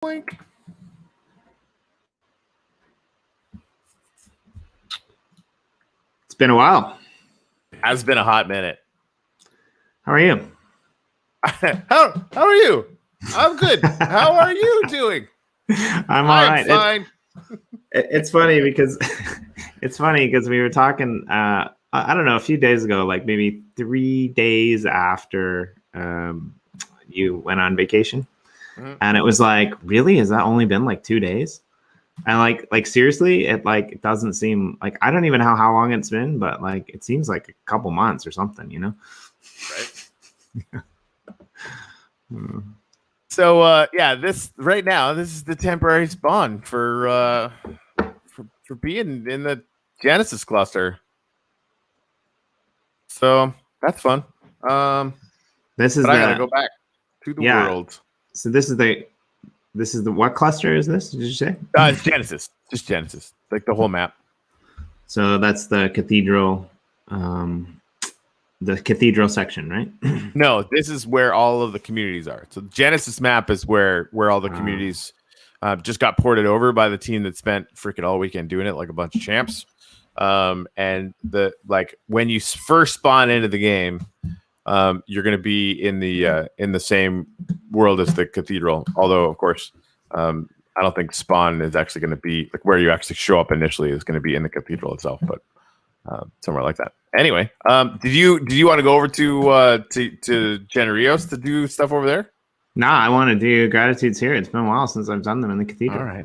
Blink. It's been a while. Has been a hot minute. How are you? How are you? I'm good. How are you doing? I'm all right. Fine. It's funny because we were talking. I don't know, a few days ago, like maybe 3 days after you went on vacation, and it was like, really, has that only been like 2 days? And like seriously, it doesn't seem like, I don't even know how long it's been, but like it seems like a couple months or something, you know? Right. So this right now, this is the temporary spawn for being in the Genesis cluster. So that's fun. I gotta go back to the world. So this is the what cluster is this? Did you say? It's Genesis. Just Genesis. Like the whole map. So that's the cathedral section, right? No, this is where all of the communities are. So the Genesis map is where all the communities just got ported over by the team that spent freaking all weekend doing it like a bunch of champs. And when you first spawn into the game, you're going to be in the same world as the cathedral. Although, of course, I don't think spawn is actually going to be like where you actually show up initially is going to be in the cathedral itself, but somewhere like that. Anyway, did you want to go over to Generios to do stuff over there? Nah, I want to do gratitudes here. It's been a while since I've done them in the cathedral. All right,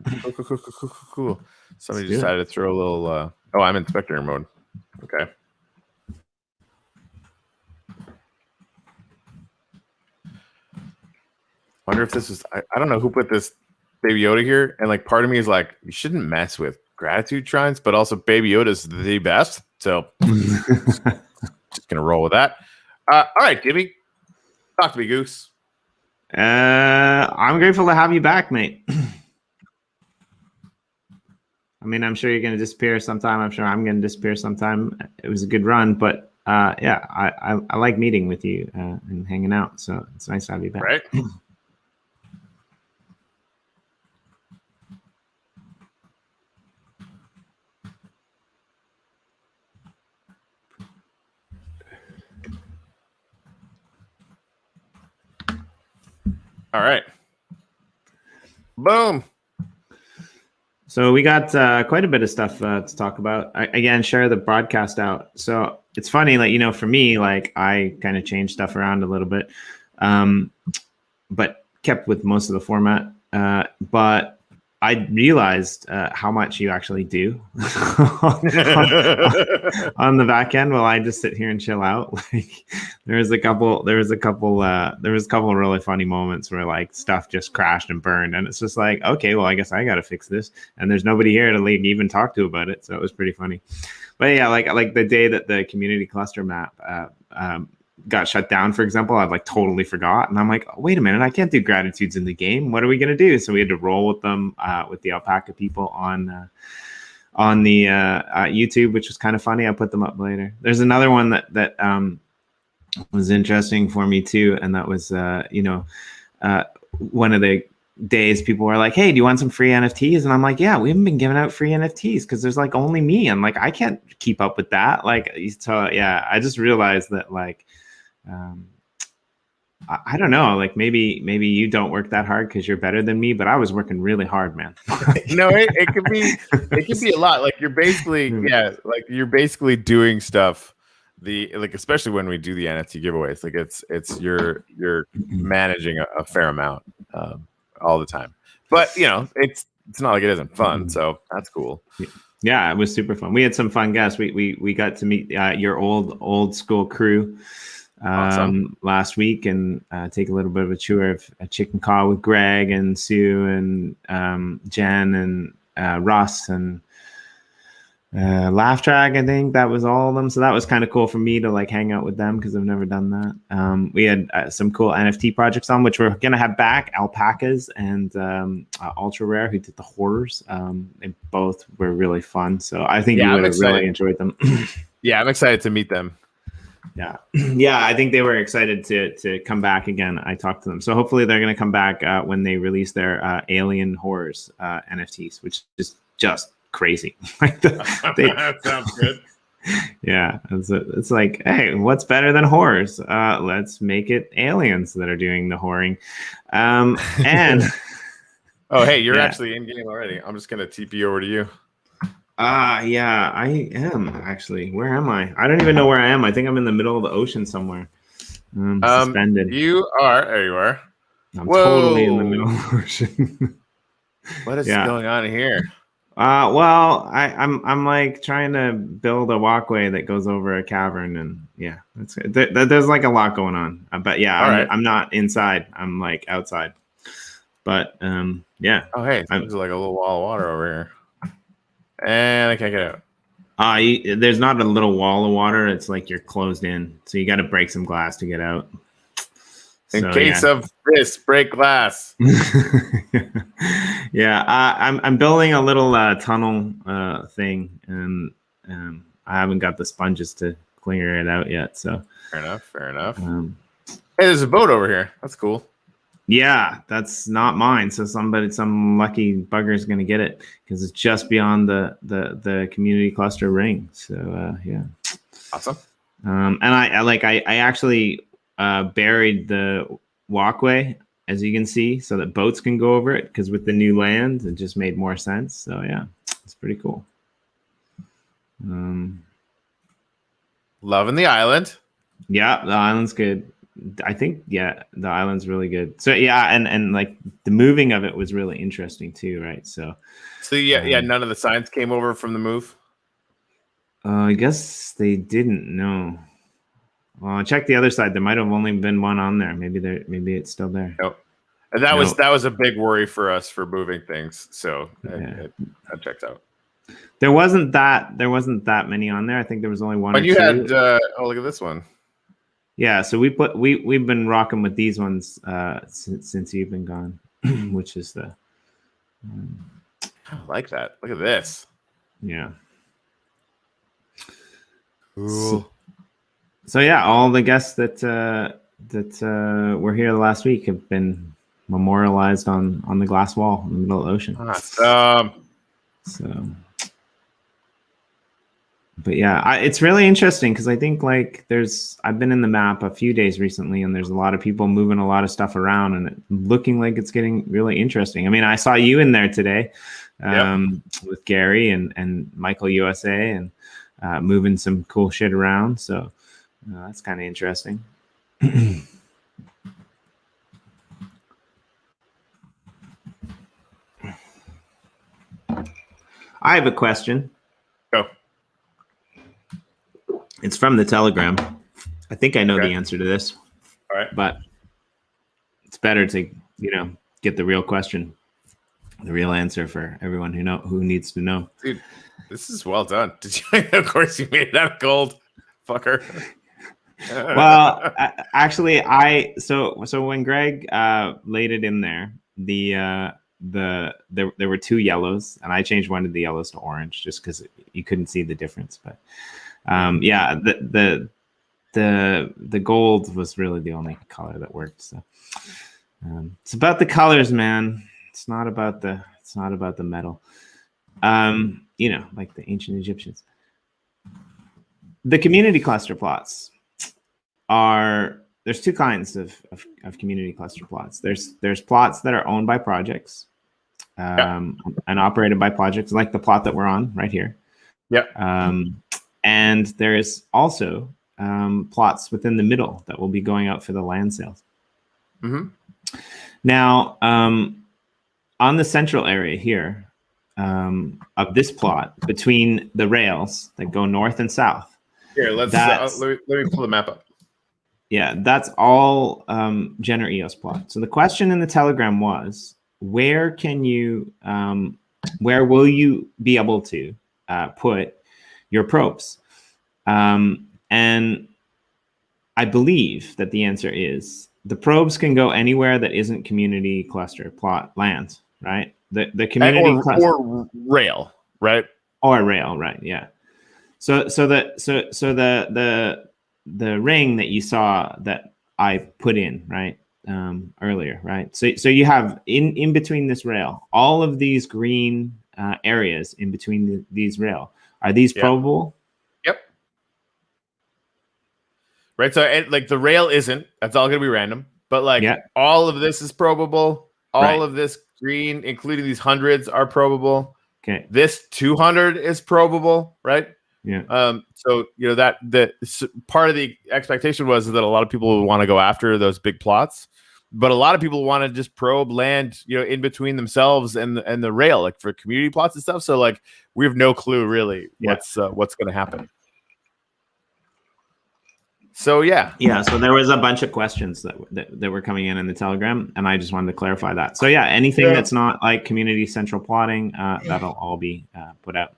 cool. Somebody decided to throw a little. I'm in spectator mode. Okay. Wonder if this is. I don't know who put this Baby Yoda here, and like part of me is like, you shouldn't mess with gratitude shrines, but also Baby Yoda's the best, so just gonna roll with that. All right, Jimmy, talk to me, Goose. I'm grateful to have you back, mate. I mean, I'm sure you're gonna disappear sometime. I'm sure I'm gonna disappear sometime. It was a good run, but I like meeting with you and hanging out, so it's nice to have you back. Right. All right. Boom. So we got quite a bit of stuff to talk about. Again, share the broadcast out. So it's funny, like, for me, like I kind of changed stuff around a little bit, but kept with most of the format. But I realized how much you actually do on the back end while I just sit here and chill out. Like there was a couple really funny moments where like stuff just crashed and burned, and it's just like, okay, well, I guess I got to fix this, and there's nobody here to like even talk to about it, so it was pretty funny. But yeah, like the day that the community cluster map got shut down, for example, I'd like totally forgot, and I'm like, oh, wait a minute, I can't do gratitudes in the game. What are we gonna do? So we had to roll with them with the alpaca people on the YouTube, which was kind of funny. I put them up later. There's another one that was interesting for me too, and that was one of the days people were like, hey, do you want some free NFTs? And I'm like, yeah, we haven't been giving out free NFTs because there's like only me, and like I can't keep up with that. Like, so yeah, I just realized that like I don't know, like maybe you don't work that hard because you're better than me, but I was working really hard, man. No, it could be a lot. Like you're basically you're basically doing stuff. Especially when we do the NFT giveaways, like it's you're managing a fair amount all the time. But it's not like it isn't fun, so that's cool. Yeah, it was super fun. We had some fun guests. We got to meet your old school crew. Awesome. Last week, and take a little bit of a tour of a chicken call with Greg and Sue and Jen and Russ and Laugh Track. I think that was all of them. So that was kind of cool for me to like hang out with them because I've never done that. We had some cool NFT projects on, which we're gonna have back. Alpacas and Ultra Rare, who did the horrors. They both were really fun. So I think you would have really enjoyed them. Yeah, I'm excited to meet them. Yeah. Yeah, I think they were excited to come back again. I talked to them. So hopefully they're going to come back when they release their Alien Horrors NFTs, which is just crazy. That sounds good. Yeah. It's like, hey, what's better than horrors? Let's make it aliens that are doing the whoring. And oh, hey, you're yeah. actually in game already. I'm just going to TP over to you. Yeah, I am actually. Where am I? I don't even know where I am. I think I'm in the middle of the ocean somewhere. Suspended. You are. There you are. I'm totally in the middle of the ocean. What is going on here? Well, I'm like trying to build a walkway that goes over a cavern, and yeah, there's like a lot going on. But yeah, I'm not inside. I'm like outside. But yeah. Oh, hey, there's like a little wall of water over here. And I can't get out. There's not a little wall of water. It's like you're closed in. So you got to break some glass to get out. In case of this, break glass. Yeah, I'm building a little tunnel thing, and I haven't got the sponges to clear it out yet. So fair enough. Hey, there's a boat over here. That's cool. Yeah, that's not mine. So some lucky bugger is going to get it because it's just beyond the community cluster ring. So yeah, awesome. And I actually buried the walkway, as you can see, so that boats can go over it. Because with the new land, it just made more sense. So yeah, it's pretty cool. Loving the island. Yeah, the island's good. I think the island's really good. So yeah, and like the moving of it was really interesting too, right? So yeah, none of the signs came over from the move. I guess they didn't know. Well, check the other side. There might have only been one on there. Maybe it's still there. Nope. And that was a big worry for us for moving things. So that checks out. There wasn't that many on there. I think there was only one. But or you two. had look at this one. Yeah, so we've been rocking with these ones since you've been gone, which is the. I like that. Look at this. Yeah. Cool. So yeah, all the guests that were here last week have been memorialized on the glass wall in the middle of the ocean. Awesome. So. But yeah, it's really interesting because I think like I've been in the map a few days recently, and there's a lot of people moving a lot of stuff around, and it's looking like it's getting really interesting. I mean, I saw you in there today with Gary and Michael USA and moving some cool shit around. So that's kind of interesting. I have a question. Go. It's from the Telegram. I think I know the answer to this. All right. But it's better to, get the real question, the real answer for everyone who needs to know. Dude, this is well done. Did you? Of course, you made it out of gold, fucker. Well, actually, so when Greg laid it in there, there were two yellows, and I changed one of the yellows to orange just because you couldn't see the difference. But yeah, the gold was really the only color that worked. So it's about the colors, man. It's not about the metal. Like the ancient Egyptians. The community cluster plots there's two kinds of community cluster plots. There's plots that are owned by projects and operated by projects, like the plot that we're on right here. Yeah. And there is also plots within the middle that will be going out for the land sales. Mm-hmm. Now, on the central area here of this plot, between the rails that go north and south. Here, let me pull the map up. Yeah, that's all Jenner EOS plot. So the question in the Telegram was, where will you be able to put your probes? And I believe that the answer is the probes can go anywhere that isn't community cluster plot land, right? The community or rail, right? Or rail, right? Yeah. So the ring that you saw that I put in, right? Earlier, right? So you have in between this rail, all of these green areas in between these rail. Are these probable? Yep. Right. So like the rail isn't. That's all going to be random. But like all of this is probable. All of this green, including these hundreds, are probable. Okay. This 200 is probable, right? Yeah. So that part of the expectation was that a lot of people would want to go after those big plots, but a lot of people want to just probe land, in between themselves and the rail, like for community plots and stuff. So like we have no clue really what's going to happen. So yeah. So there was a bunch of questions that were coming in the Telegram, and I just wanted to clarify that. So anything that's not like community central plotting, that'll all be put out.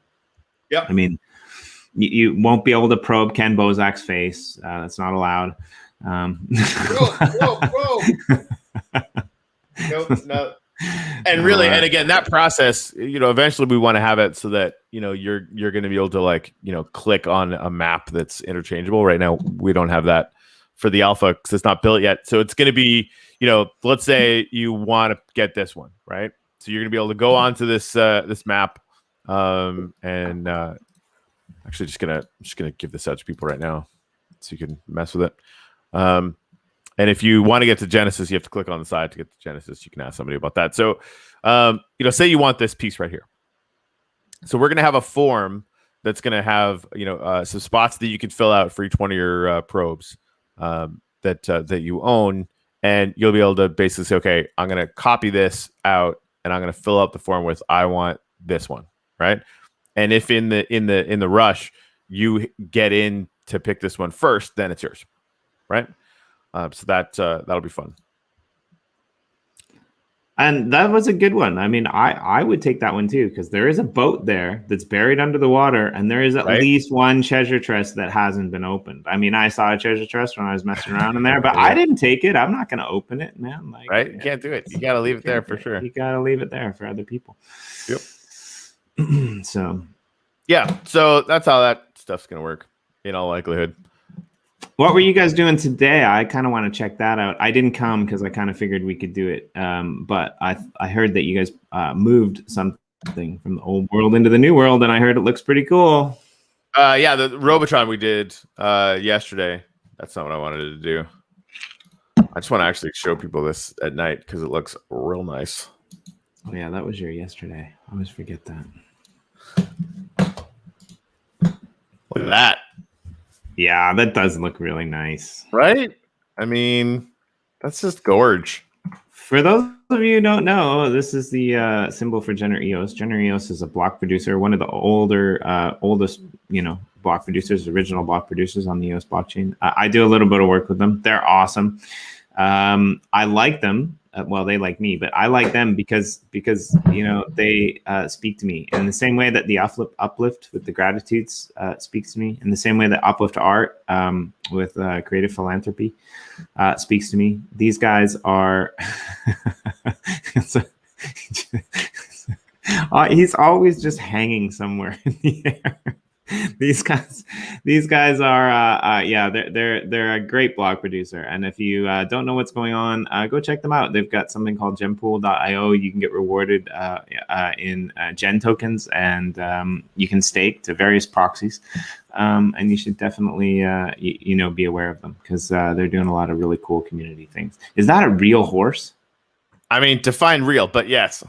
Yeah. I mean, you won't be able to probe Ken Bozak's face. That's not allowed. Whoa. No. And really, and again, that process, eventually we want to have it so that, you're going to be able to like, click on a map that's interchangeable. Right now, we don't have that for the alpha because it's not built yet. So it's going to be, let's say you want to get this one, right? So you're going to be able to go onto this map, and actually just gonna give this out to people right now so you can mess with it. And if you want to get to Genesis, you have to click on the side to get to Genesis. You can ask somebody about that. So, say you want this piece right here. So we're going to have a form that's going to have, some spots that you can fill out for each one of your probes that you own. And you'll be able to basically say, okay, I'm going to copy this out and I'm going to fill out the form with, I want this one, right? And if in the rush, you get in to pick this one first, then it's yours, right? So that'll be fun. And that was a good one. I mean, I would take that one too, because there is a boat there that's buried under the water, and there is at least one treasure chest that hasn't been opened. I mean, I saw a treasure chest when I was messing around in there, but I didn't take it. I'm not going to open it, man. Like, right? You can't do it. You got to leave it there for sure. You got to leave it there for other people. Yep. So that's how that stuff's going to work in all likelihood. What were you guys doing today? I kind of want to check that out. I didn't come because I kind of figured we could do it. But I heard that you guys moved something from the old world into the new world, and I heard it looks pretty cool. The Robotron we did yesterday. That's not what I wanted to do. I just want to actually show people this at night because it looks real nice. Oh yeah, that was your yesterday. I always forget that. Look at that. Yeah, that does look really nice. Right? I mean, that's just gorge. For those of you who don't know, this is the symbol for Gener EOS. Gener EOS is a block producer, one of the oldest, block producers, original block producers on the EOS blockchain. I do a little bit of work with them. They're awesome. I like them. Well, they like me, but I like them because they speak to me in the same way that the Uplift with the gratitudes speaks to me, in the same way that UpliftArt with creative philanthropy speaks to me. These guys are he's always just hanging somewhere in the air. These guys are they're a great blog producer, and if you don't know what's going on, go check them out. They've got something called gempool.io. You can get rewarded in gen tokens, and you can stake to various proxies, and you should definitely be aware of them because they're doing a lot of really cool community things. Is that a real horse? I mean, define real, but yes.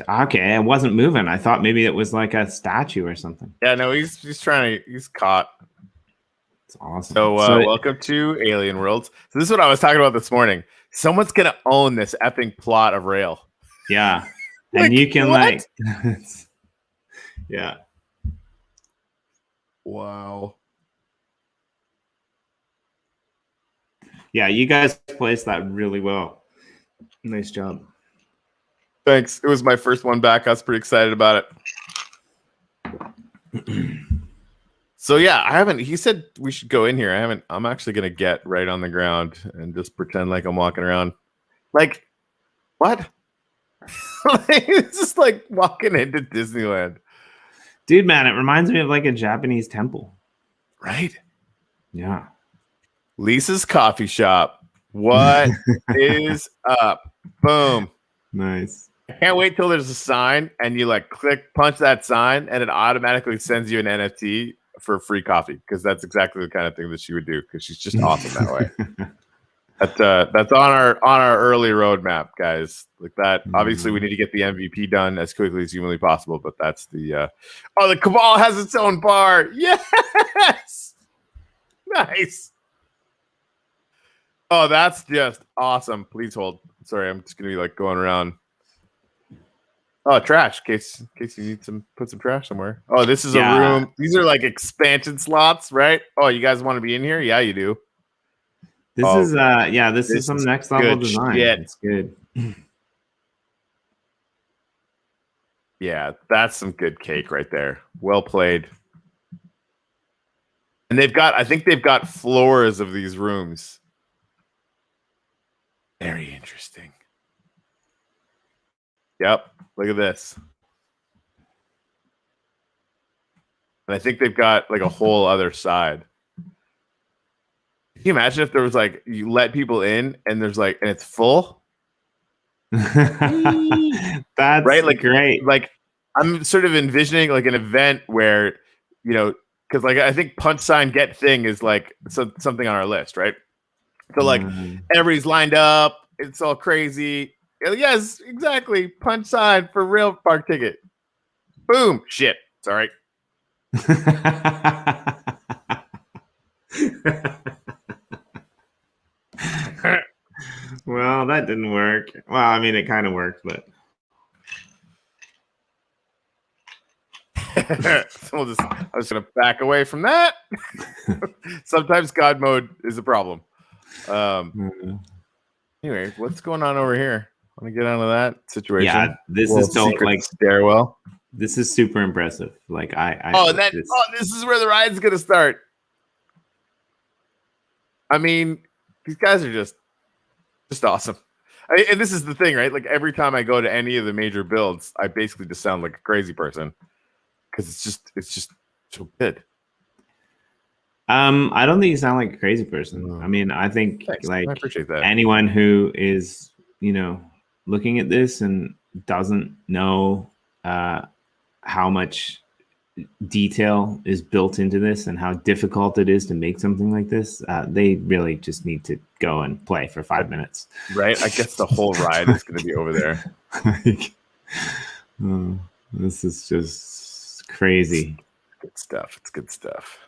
Okay, it wasn't moving. I thought maybe it was like a statue or something. Yeah, no, he's caught. It's awesome. So welcome to Alien Worlds. So this is what I was talking about this morning. Someone's gonna own this effing plot of rail. Yeah. And you can what? Yeah. Wow. Yeah, you guys placed that really well. Nice job. Thanks. It was my first one back. I was pretty excited about it. So yeah, he said we should go in here. I'm actually going to get right on the ground and just pretend like I'm walking around. Like, what? It's just like walking into Disneyland. Dude, man, it reminds me of like a Japanese temple. Right? Yeah. Lisa's Coffee Shop. What is up? Boom. Nice. I can't wait till there's a sign and you like punch that sign and it automatically sends you an NFT for free coffee, because that's exactly the kind of thing that she would do, because she's just awesome that way. That's on our early roadmap, guys. Like that. Obviously, we need to get the MVP done as quickly as humanly possible. But that's the the Cabal has its own bar. Yes, nice. Oh, that's just awesome. Please hold. Sorry, I'm just gonna be like going around. Oh, trash. In case you need put some trash somewhere. Oh, this is a room. These are like expansion slots, right? Oh, you guys want to be in here? Yeah, you do. This is some next level design. Shit. It's good. Yeah, that's some good cake right there. Well played. And I think they've got floors of these rooms. Very interesting. Yep. Look at this. And I think they've got like a whole other side. Can you imagine if there was like, you let people in and there's like, and it's full? That's right? Like, great. Like, I'm sort of envisioning like an event where, you know, because like I think punch sign get thing is like something on our list, right? So like everybody's lined up, it's all crazy. Yes, exactly. Punch sign for real park ticket. Boom. Shit. Sorry. Well, that didn't work. Well, I mean, it kind of worked, but so I was gonna back away from that. Sometimes God mode is a problem. Anyway, what's going on over here? Want to get onto that situation? Yeah, this is like stairwell. This is super impressive. Like this is where the ride's gonna start. I mean, these guys are just awesome. And this is the thing, right? Like every time I go to any of the major builds, I basically just sound like a crazy person, because it's just so good. I don't think you sound like a crazy person. I mean, I think like I appreciate that. Anyone who is, looking at this and doesn't know how much detail is built into this and how difficult it is to make something like this, they really just need to go and play for 5 minutes. Right? I guess the whole ride is going to be over there. This is just crazy. Good stuff. It's good stuff.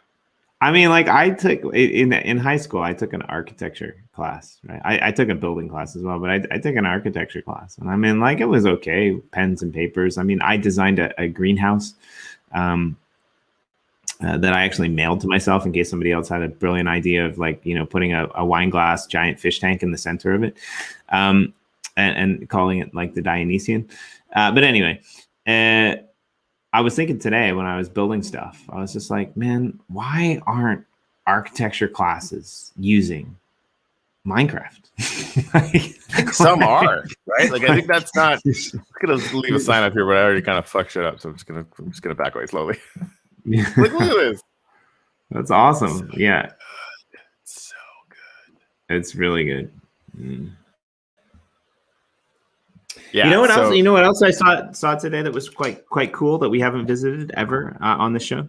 I mean, like I took in high school, I took an architecture class, right? I took a building class as well, but I took an architecture class, and I mean, like it was okay, pens and papers. I mean, I designed a greenhouse that I actually mailed to myself in case somebody else had a brilliant idea of like, putting a wine glass giant fish tank in the center of it, and calling it like the Dionysian. But anyway, I was thinking today when I was building stuff, I was just like, man, why aren't architecture classes using Minecraft? Some are, right? Like I think that's not. I'm gonna leave a sign up here, but I already kind of fucked shit up, so I'm just gonna back away slowly. Like, look at this. That's awesome. Yeah, it's so good. It's really good. Yeah. You know what else I saw today that was quite cool that we haven't visited ever on the show?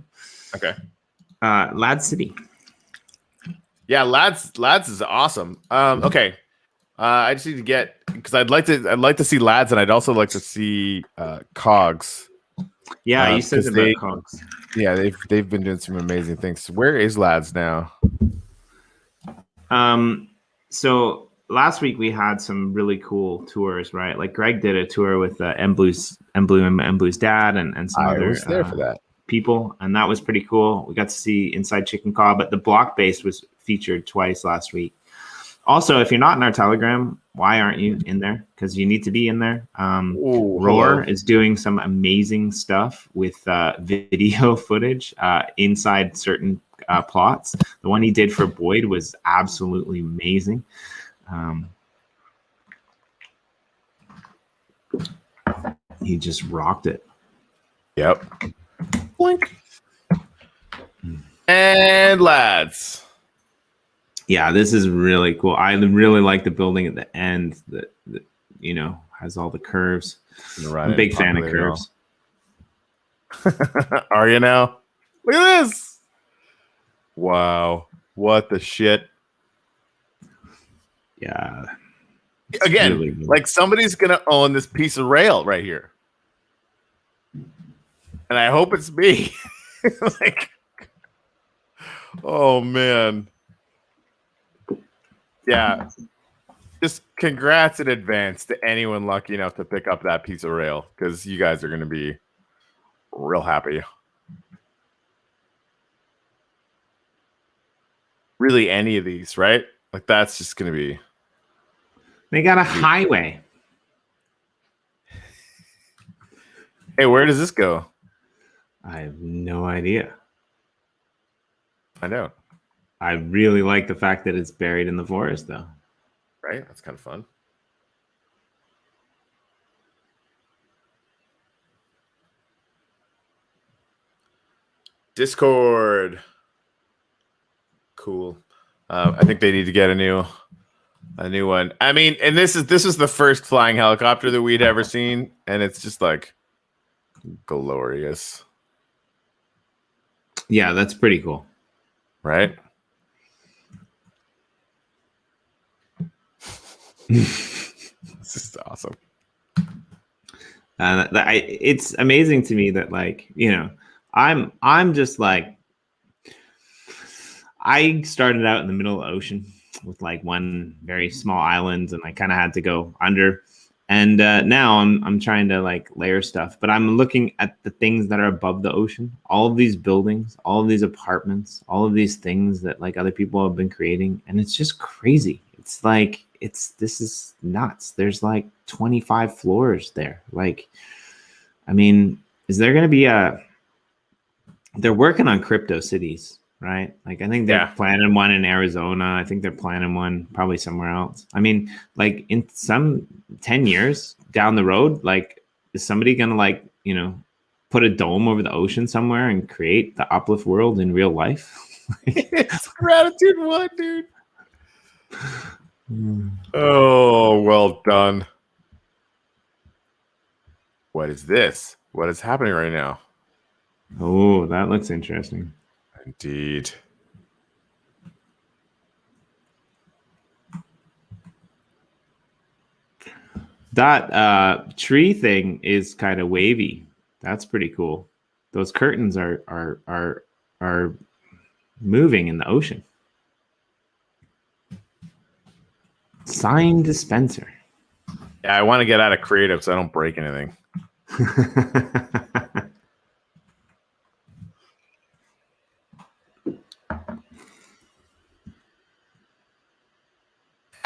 Okay. Lad City. Yeah, Lads is awesome. Okay. I just need to get, because I'd like to see Lads, and I'd also like to see Cogs. Yeah, you said about Cogs. Yeah, they've been doing some amazing things. Where is Lads now? So last week we had some really cool tours, right? Like Greg did a tour with Mblu's dad and some I other was there for that. People, and that was pretty cool. We got to see inside Chicken Caw, but the block base was featured twice last week. Also, if you're not in our Telegram, why aren't you in there? Because you need to be in there. Roar is doing some amazing stuff with video footage inside certain plots. The one he did for Boyd was absolutely amazing. He just rocked it. Yep. Blink. And Lads. Yeah, this is really cool. I really like the building at the end that has all the curves. I'm a big fan of curves. Are you now? Look at this. Wow. What the shit? Yeah. Again, really like somebody's going to own this piece of rail right here. And I hope it's me. Like, oh, man. Yeah. Just congrats in advance to anyone lucky enough to pick up that piece of rail, because you guys are going to be real happy. Really, any of these, right? Like, that's just going to be. They got a highway. Hey, where does this go? I have no idea. Find out. I really like the fact that it's buried in the forest, though. Right? That's kind of fun. Discord. Cool. I think they need to get a new one. I mean, and this is the first flying helicopter that we'd ever seen, and it's just like glorious. Yeah, that's pretty cool. Right? It's just awesome. It's amazing to me that, like, I'm just like, I started out in the middle of the ocean with like one very small island, and I kind of had to go under. And now I'm trying to like layer stuff, but I'm looking at the things that are above the ocean, all of these buildings, all of these apartments, all of these things that like other people have been creating. And it's just crazy. It's like, this is nuts. There's like 25 floors there. Like, I mean, is there going to be they're working on crypto cities, right? Like, I think they're planning one in Arizona. I think they're planning one probably somewhere else. I mean, like in some 10 years down the road, like, is somebody going to like, put a dome over the ocean somewhere and create the Uplift World in real life? It's Gratitude 1, dude. Oh, well done. What is this? What is happening right now? Oh, that looks interesting. Indeed. That tree thing is kind of wavy. That's pretty cool. Those curtains are moving in the ocean. Sign dispenser. Yeah, I want to get out of creative so I don't break anything.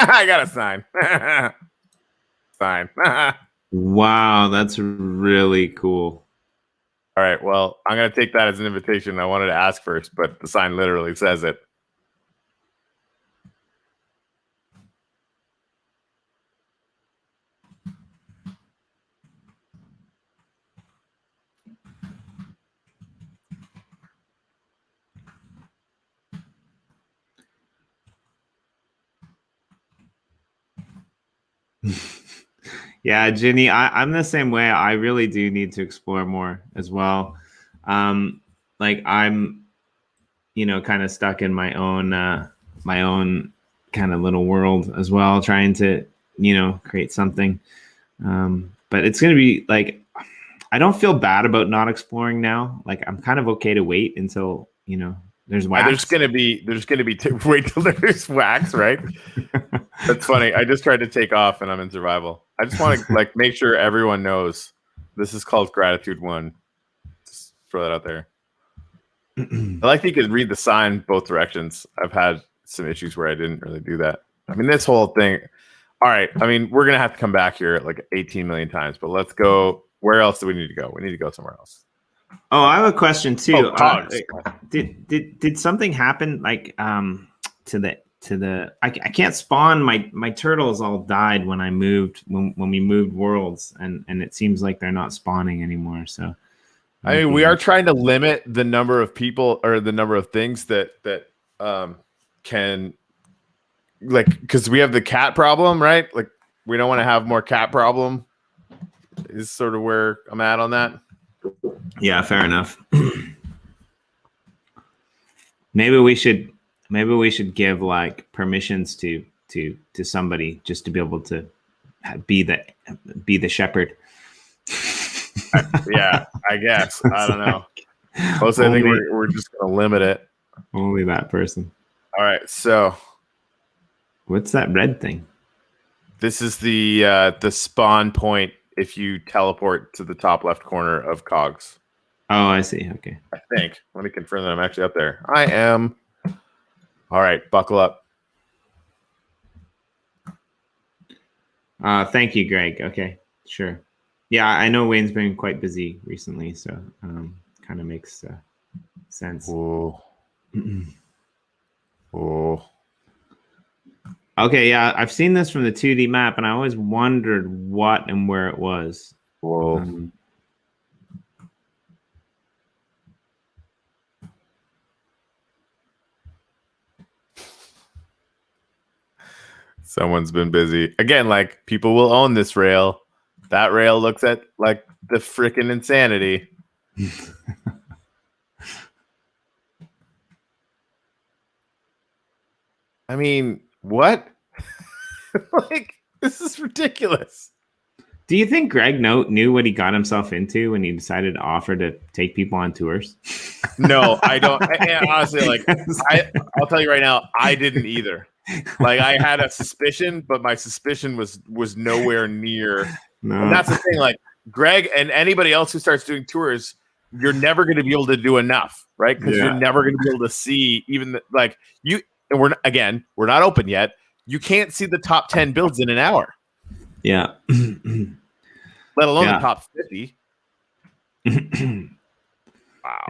I got a sign. Sign. Wow, that's really cool. All right, well, I'm going to take that as an invitation. I wanted to ask first, but the sign literally says it. Yeah, Ginny, I'm the same way. I really do need to explore more as well. Like, I'm, kind of stuck in my own kind of little world as well, trying to, create something. But it's going to be like, I don't feel bad about not exploring now. Like, I'm kind of okay to wait until, there's wax. There's gonna be wait till there's wax, right? That's funny. I just tried to take off and I'm in survival. I just want to like make sure everyone knows this is called Gratitude 1. Just throw that out there. I like that you could read the sign both directions. I've had some issues where I didn't really do that. I mean, this whole thing. All right. I mean, we're gonna have to come back here like 18 million times, but let's go. Where else do we need to go? We need to go somewhere else. Oh, I have a question too. Oh, did something happen like to the I can't spawn my turtles all died when I moved when we moved worlds, and it seems like they're not spawning anymore. So I mean, we are trying to limit the number of people or the number of things that can like, because we have the cat problem, right? Like, we don't want to have more cat problem. Is sort of where I'm at on that. Yeah, fair enough. Maybe we should give like permissions to somebody just to be able to be the shepherd. Yeah, I guess. I don't know. Mostly, I think we're just gonna limit it. Only that person. All right. So, what's that red thing? This is the spawn point if you teleport to the top left corner of Cogs. Oh, I see. Okay. I think. Let me confirm that I'm actually up there. I am. All right. Buckle up. Thank you, Greg. Okay. Sure. Yeah, I know Wayne's been quite busy recently, so kind of makes sense. Oh. Oh. Okay, yeah, I've seen this from the 2D map, and I always wondered what and where it was. Whoa. Someone's been busy. Again, like, people will own this rail. That rail looks at, like, the freaking insanity. I mean, what? Like, this is ridiculous. Do you think Greg knew what he got himself into when he decided to offer to take people on tours? No, I don't. And honestly, like, I'll tell you right now, I didn't either. Like, I had a suspicion, but my suspicion was nowhere near. No. And that's the thing. Like, Greg and anybody else who starts doing tours, you're never going to be able to do enough, right? Because you're never going to be able to see even like you. And we're not open yet. You can't see the top 10 builds in an hour. Yeah. Let alone the top 50. Wow.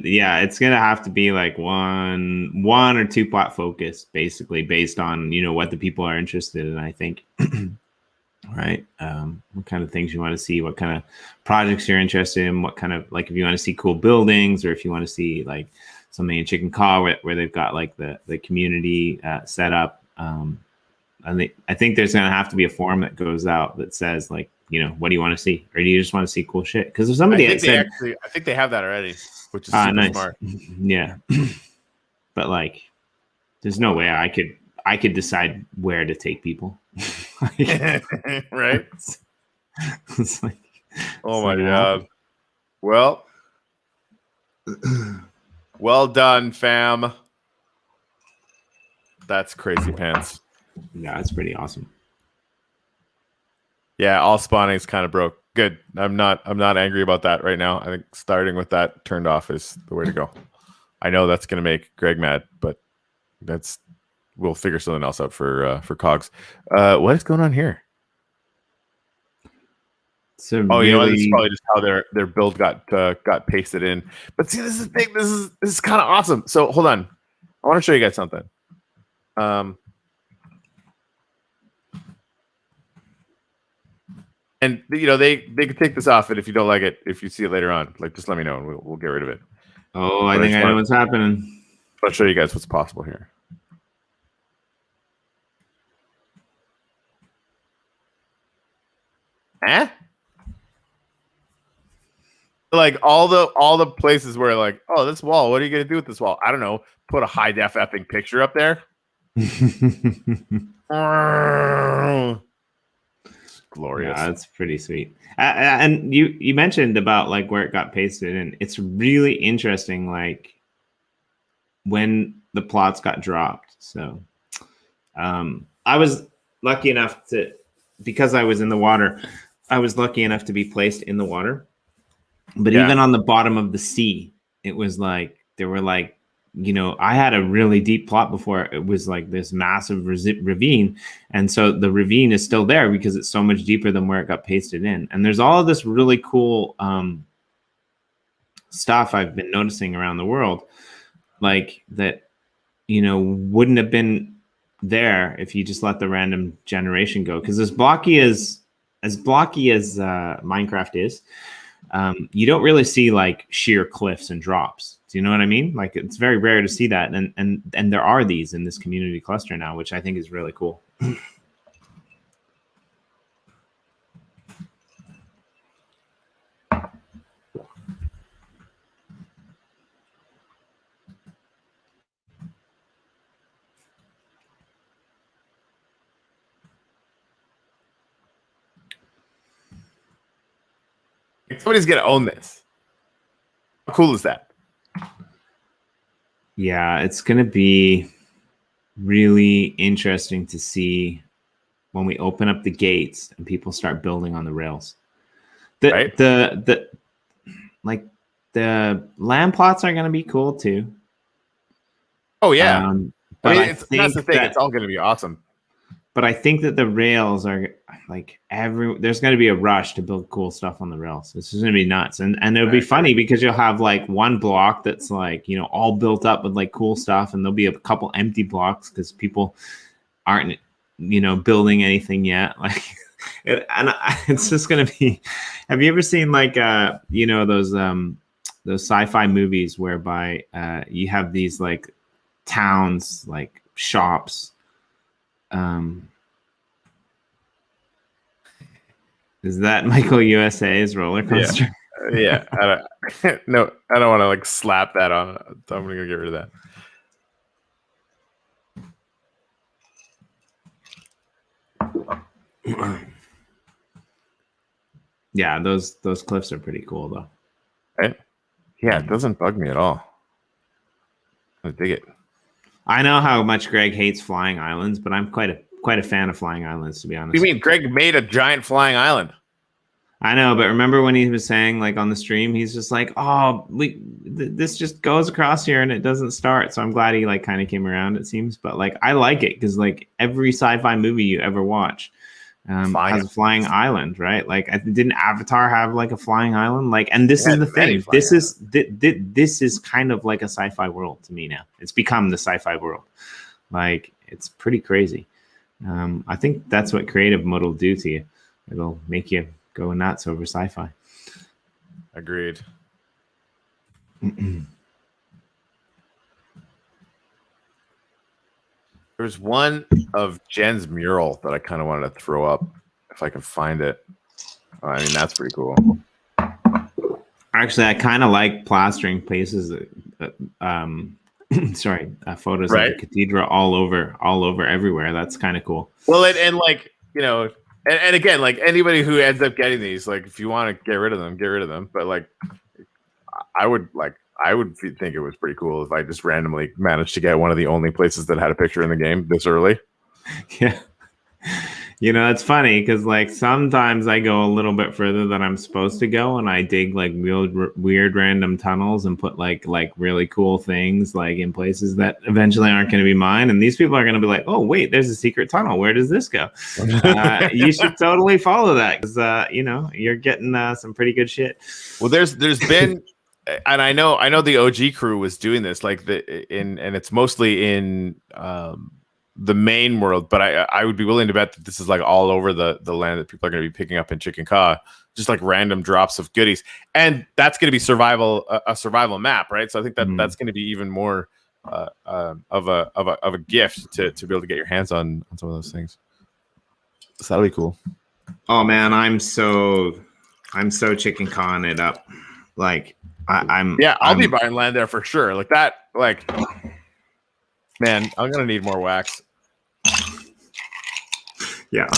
Yeah, it's gonna have to be like one or two plot focus, basically, based on what the people are interested in. I think, right? What kind of things you want to see, what kind of projects you're interested in, what kind of, like, if you want to see cool buildings, or if you want to see like something in Chicken Call where they've got like the community set up. I think there's gonna have to be a form that goes out that says, like, what do you want to see, or do you just want to see cool shit? Because if somebody I think they have that already, which is super nice. Smart. Yeah, but like, there's no way I could decide where to take people. Right? It's like, oh my god. Well, well done, fam. That's crazy pants. Yeah, it's pretty awesome. Yeah, all spawning is kind of broke. Good. I'm not angry about that right now. I think starting with that turned off is the way to go. I know that's going to make Greg mad, but we'll figure something else out for Cogs. What is going on here? So this is probably just how their build got pasted in. But see, this is big. This is kind of awesome. So hold on, I want to show you guys something. And they could take this off, and if you don't like it, if you see it later on, like, just let me know and we'll get rid of it. Oh, I think I know what's happening. I'll show you guys what's possible here. Like all the places where, like, oh, this wall, what are you gonna do with this wall? I don't know. Put a high def effing picture up there. Glorious. Yeah, that's pretty sweet. And you mentioned about like where it got pasted in. It's really interesting, like when the plots got dropped. So I was lucky enough because I was in the water, I was lucky enough to be placed in the water. But even on the bottom of the sea, it was like there were like, I had a really deep plot before. It was like this massive ravine. And so the ravine is still there because it's so much deeper than where it got pasted in. And there's all of this really cool stuff I've been noticing around the world, like that, wouldn't have been there if you just let the random generation go. Because as blocky as Minecraft is, you don't really see like sheer cliffs and drops. Do you know what I mean? Like, it's very rare to see that, and there are these in this community cluster now, which I think is really cool. Somebody's gonna own this. How cool is that? Yeah, it's gonna be really interesting to see when we open up the gates and people start building on the rails. The land plots are gonna be cool too. Oh yeah, but I think that's the thing. It's all gonna be awesome. But I think that the rails are like there's going to be a rush to build cool stuff on the rails. This is going to be nuts. And it'll be funny because you'll have like one block that's like, you know, all built up with like cool stuff. And there'll be a couple empty blocks because people aren't, you know, building anything yet. Like, it's just going to be, have you ever seen like, you know, those sci-fi movies whereby you have these like towns, like shops, is that Michael USA's roller coaster? Yeah. I don't want to like slap that on. So I'm gonna go get rid of that. Yeah, those cliffs are pretty cool though. Right? Yeah, it doesn't bug me at all. I dig it. I know how much Greg hates flying islands, but I'm quite a fan of flying islands, to be honest. What do you mean Greg made a giant flying island? I know, but remember when he was saying like on the stream, he's just like, oh, this just goes across here and it doesn't start. So I'm glad he like kind of came around, it seems. But like I like it because like every sci-fi movie you ever watch has a flying island, right? Like didn't Avatar have like a flying island? Like, and this is the thing. This is kind of like a sci-fi world to me now. It's become the sci-fi world. Like it's pretty crazy. I think that's what creative mode will do to you. It'll make you go nuts over sci-fi. Agreed. There's one of Jen's mural that I kind of wanted to throw up if I can find it. I mean, that's pretty cool. Actually, I kind of like plastering places. Photos of the cathedral all over everywhere. That's kind of cool. Well, and like, you know, and again, like anybody who ends up getting these, like if you want to get rid of them. But like, I would think it was pretty cool if I just randomly managed to get one of the only places that had a picture in the game this early. Yeah. You know, it's funny because like sometimes I go a little bit further than I'm supposed to go, and I dig like weird random tunnels and put like really cool things like in places that eventually aren't going to be mine. And these people are going to be like, "Oh, wait, there's a secret tunnel. Where does this go?" You should totally follow that because you know you're getting some pretty good shit. Well, there's been, and I know the OG crew was doing this and it's mostly in the main world, but I would be willing to bet that this is like all over the land that people are going to be picking up in Chicken Ka, just like random drops of goodies, and that's going to be a survival map, right? So I think that's going to be even more of a gift to be able to get your hands on some of those things. So that'll be cool. Oh man, I'm so Chicken Ka it up. Like I'll be buying land there for sure. Like that, like man, I'm gonna need more wax. Yeah.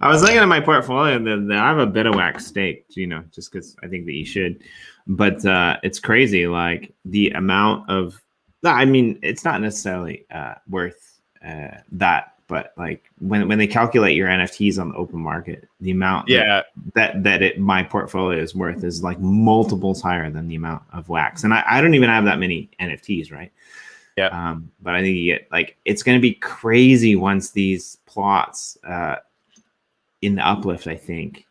I was looking at my portfolio that I have a bit of wax staked, you know, just because I think that you should. But it's crazy, like the amount of. I mean, it's not necessarily worth that, but like when they calculate your NFTs on the open market, the amount that my portfolio is worth is like multiples higher than the amount of wax, and I don't even have that many NFTs, right? Yeah. But I think you get like it's going to be crazy once these plots in the uplift, I think,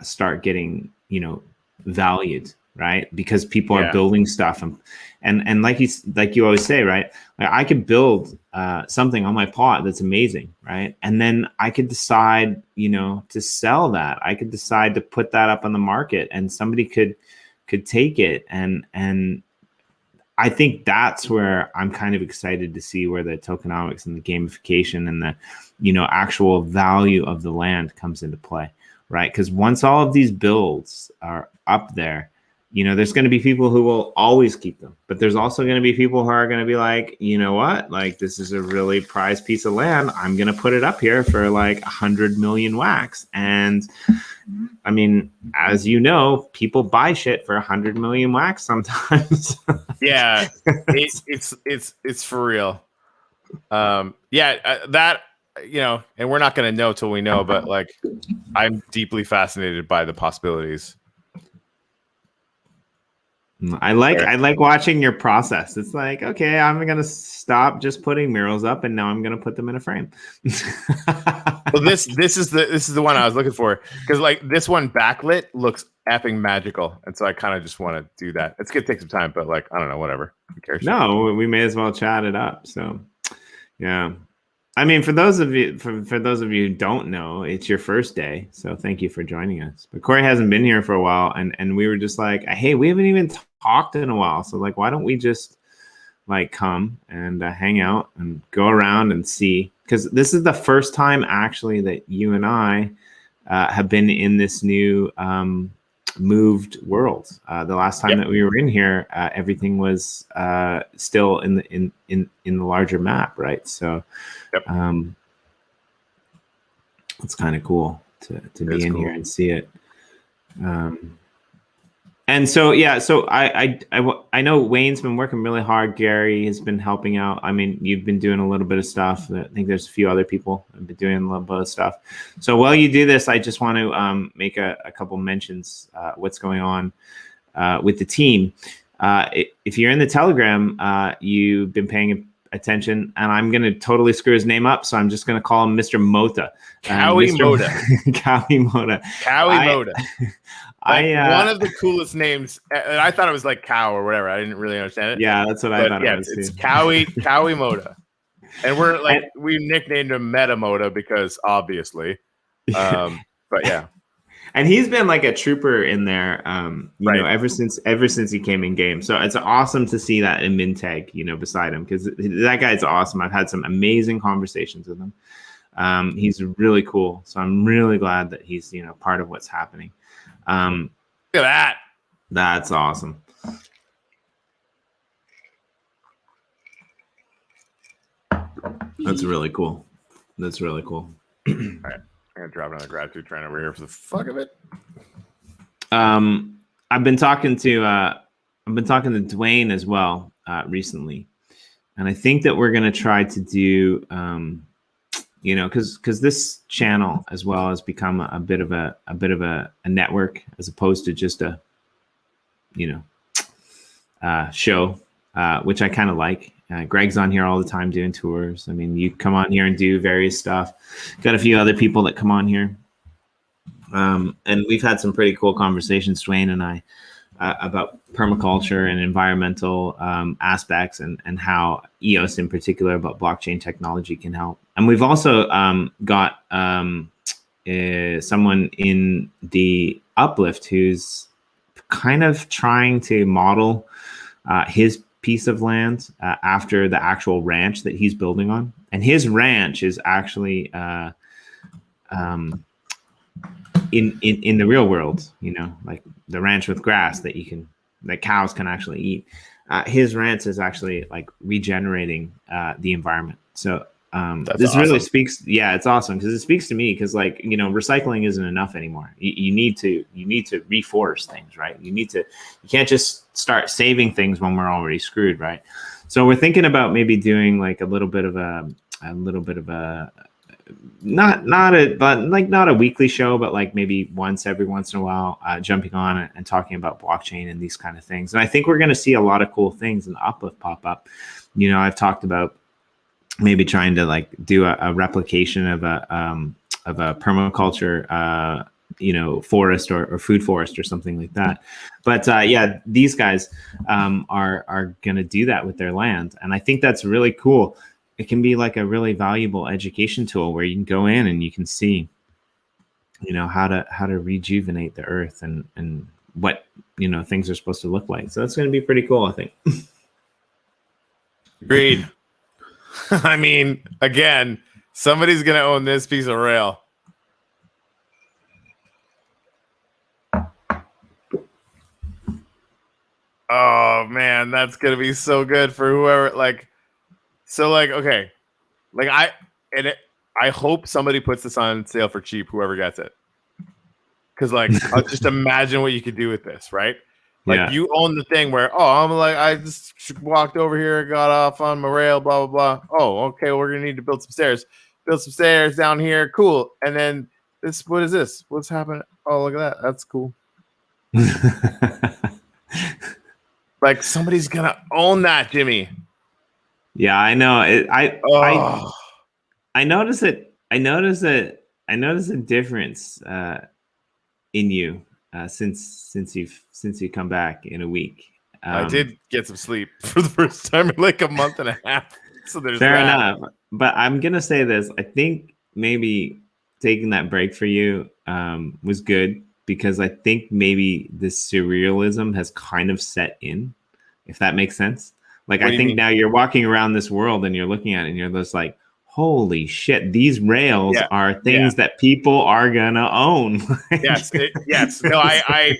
start getting, you know, valued, right? Because people are building stuff and like you always say, right? Like I could build something on my plot that's amazing, right? And then I could decide, you know, to sell that. I could decide to put that up on the market, and somebody could could take it. And I think that's where I'm kind of excited to see where the tokenomics and the gamification and the, actual value of the land comes into play, right? Because once all of these builds are up there, there's going to be people who will always keep them, but there's also going to be people who are going to be like, you know what, like this is a really prized piece of land. I'm going to put it up here for like 100 million wax. And I mean, as you know, people buy shit for 100 million wax sometimes. Yeah, it's for real. That, and we're not going to know till we know, but like, I'm deeply fascinated by the possibilities. I like watching your process. It's like, okay, I'm gonna stop just putting murals up, and now I'm gonna put them in a frame. Well, this is the one I was looking for, because like this one backlit looks effing magical, and so I kind of just want to do that. It's gonna take some time, but like I don't know, whatever. Who cares? No, we may as well chat it up. So, yeah. I mean, for those of you who don't know, it's your first day, so thank you for joining us. But Corey hasn't been here for a while, and we were just like, hey, we haven't even talked in a while, so like, why don't we just like come and hang out and go around and see? Because this is the first time actually that you and I have been in this new moved world. The last time that we were in here, everything was still in the larger map, right? So it's kind of cool to be in here and see it. And so so I know Wayne's been working really hard. Gary has been helping out. I mean, you've been doing a little bit of stuff. I think there's a few other people have been doing a little bit of stuff. So while you do this, I just want to make a couple mentions what's going on with the team. If you're in the Telegram, you've been paying attention, and I'm going to totally screw his name up, so I'm just going to call him Mr. Mota. Cowie Mota. Cowie Mota. Cowie Mota. One of the coolest names. I thought it was like cow or whatever. I didn't really understand it. Yeah, that's what I thought it was. It's Cowie Mota. And we're like, we nicknamed him Meta Mota because obviously. But yeah. And he's been like a trooper in there, you know, ever since he came in game. So it's awesome to see that in Mintag, you know, beside him, because that guy's awesome. I've had some amazing conversations with him. He's really cool. So I'm really glad that he's, you know, part of what's happening. Look at that. That's awesome. That's really cool. That's really cool. All right. I'm gonna drop another gratitude train over here for the fuck of it. I've been talking to Dwayne as well recently, and I think that we're gonna try to do, you know, because this channel as well has become a bit of a network as opposed to just a, you know, show, which I kind of like. Greg's on here all the time doing tours. I mean, you come on here and do various stuff. Got a few other people that come on here. And we've had some pretty cool conversations, Dwayne and I, about permaculture and environmental aspects and how EOS in particular, about blockchain technology can help. And we've also got someone in the Uplift who's kind of trying to model his piece of land after the actual ranch that he's building on. And his ranch is actually in the real world, you know, like the ranch with grass that cows can actually eat. His ranch is actually like regenerating the environment. So this awesome. Really speaks. Yeah, it's awesome because it speaks to me because, like, you know, recycling isn't enough anymore. You need to reforest things, right? You can't just start saving things when we're already screwed, right? So we're thinking about maybe doing like a little bit of a not a weekly show, but like maybe every once in a while, jumping on and talking about blockchain and these kind of things. And I think we're going to see a lot of cool things in the Uplift pop up. You know, I've talked about maybe trying to like do a replication of a permaculture, you know, forest or food forest or something like that. But yeah, these guys are going to do that with their land. And I think that's really cool. It can be like a really valuable education tool where you can go in and you can see, you know, how to rejuvenate the earth and what things are supposed to look like. So that's going to be pretty cool, I think. Agreed. I mean, again, somebody's going to own this piece of rail. Oh man, that's gonna be so good for whoever. Okay, I hope somebody puts this on sale for cheap. Whoever gets it, because I'll just imagine what you could do with this, right? You own the thing where I just walked over here, got off on my rail, blah blah blah. Oh, okay, we're gonna need to build some stairs. Build some stairs down here, cool. And then what is this? What's happening? Oh, look at that. That's cool. Somebody's gonna own that, Jimmy. Yeah, I know. I notice it. I notice a difference in you since you've come back in a week. I did get some sleep for the first time in a month and a half. So there's fair enough. But I'm gonna say this. I think maybe taking that break for you was good, because I think maybe this surrealism has kind of set in, if that makes sense. I think now you're walking around this world and you're looking at it and you're just like, holy shit, these rails are things that people are gonna own. Yes. No, I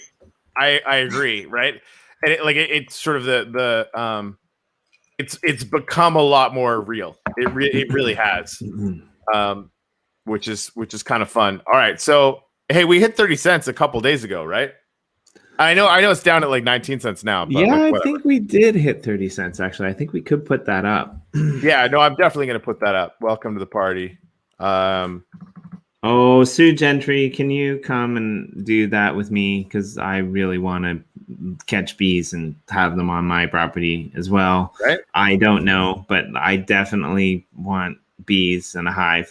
agree, right? And it's sort of it's become a lot more real. It really has, which is kind of fun. All right, so hey, we hit 30 cents a couple days ago, right? I know it's down at 19 cents now. But I think we did hit 30 cents, actually. I think we could put that up. Yeah, no, I'm definitely going to put that up. Welcome to the party. Sue Gentry, can you come and do that with me? Because I really want to catch bees and have them on my property as well. Right? I don't know, but I definitely want bees and a hive.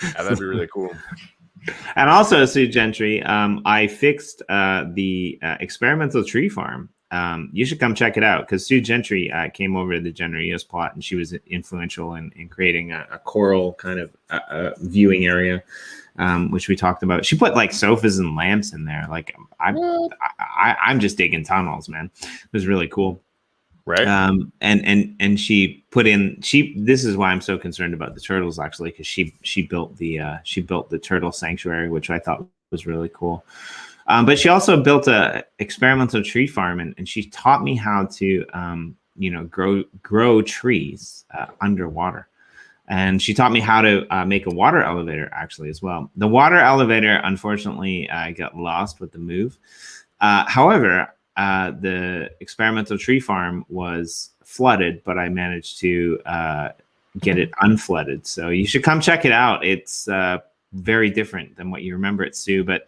Yeah, that'd be really cool. And also, Sue Gentry, I fixed the experimental tree farm. You should come check it out, because Sue Gentry came over to the Generios plot, and she was influential in creating a coral kind of viewing area, which we talked about. She put sofas and lamps in there. I'm just digging tunnels, man. It was really cool. Right. And she put in, this is why I'm so concerned about the turtles, actually, because she built the turtle sanctuary, which I thought was really cool. But she also built a experimental tree farm, and she taught me how to grow trees underwater. And she taught me how to make a water elevator, actually, as well. The water elevator, unfortunately, got lost with the move. However, the experimental tree farm was flooded, but I managed to get it unflooded. So you should come check it out. It's very different than what you remember at Sue, but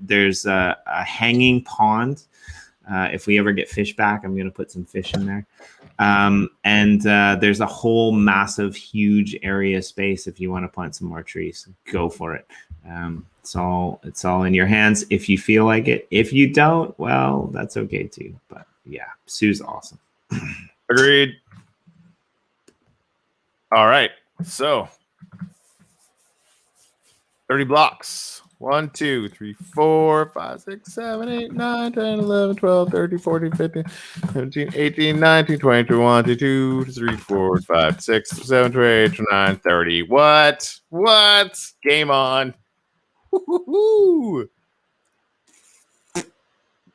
there's a hanging pond. If we ever get fish back, I'm going to put some fish in there. And there's a whole massive, huge area space. If you want to plant some more trees, go for it. It's all in your hands if you feel like it. If you don't, well, that's okay too. But yeah, Sue's awesome. Agreed. All right. So 30 blocks. 1, 2, 3, 4, 5, 6, 7, 8, 9, 10, 11, 12, 13, 14, 15, 17, 18, 19, 20, 21, 22, 23, 24, 5, 6, 7, 28, 29, 30. What? Game on. Woo-hoo-hoo.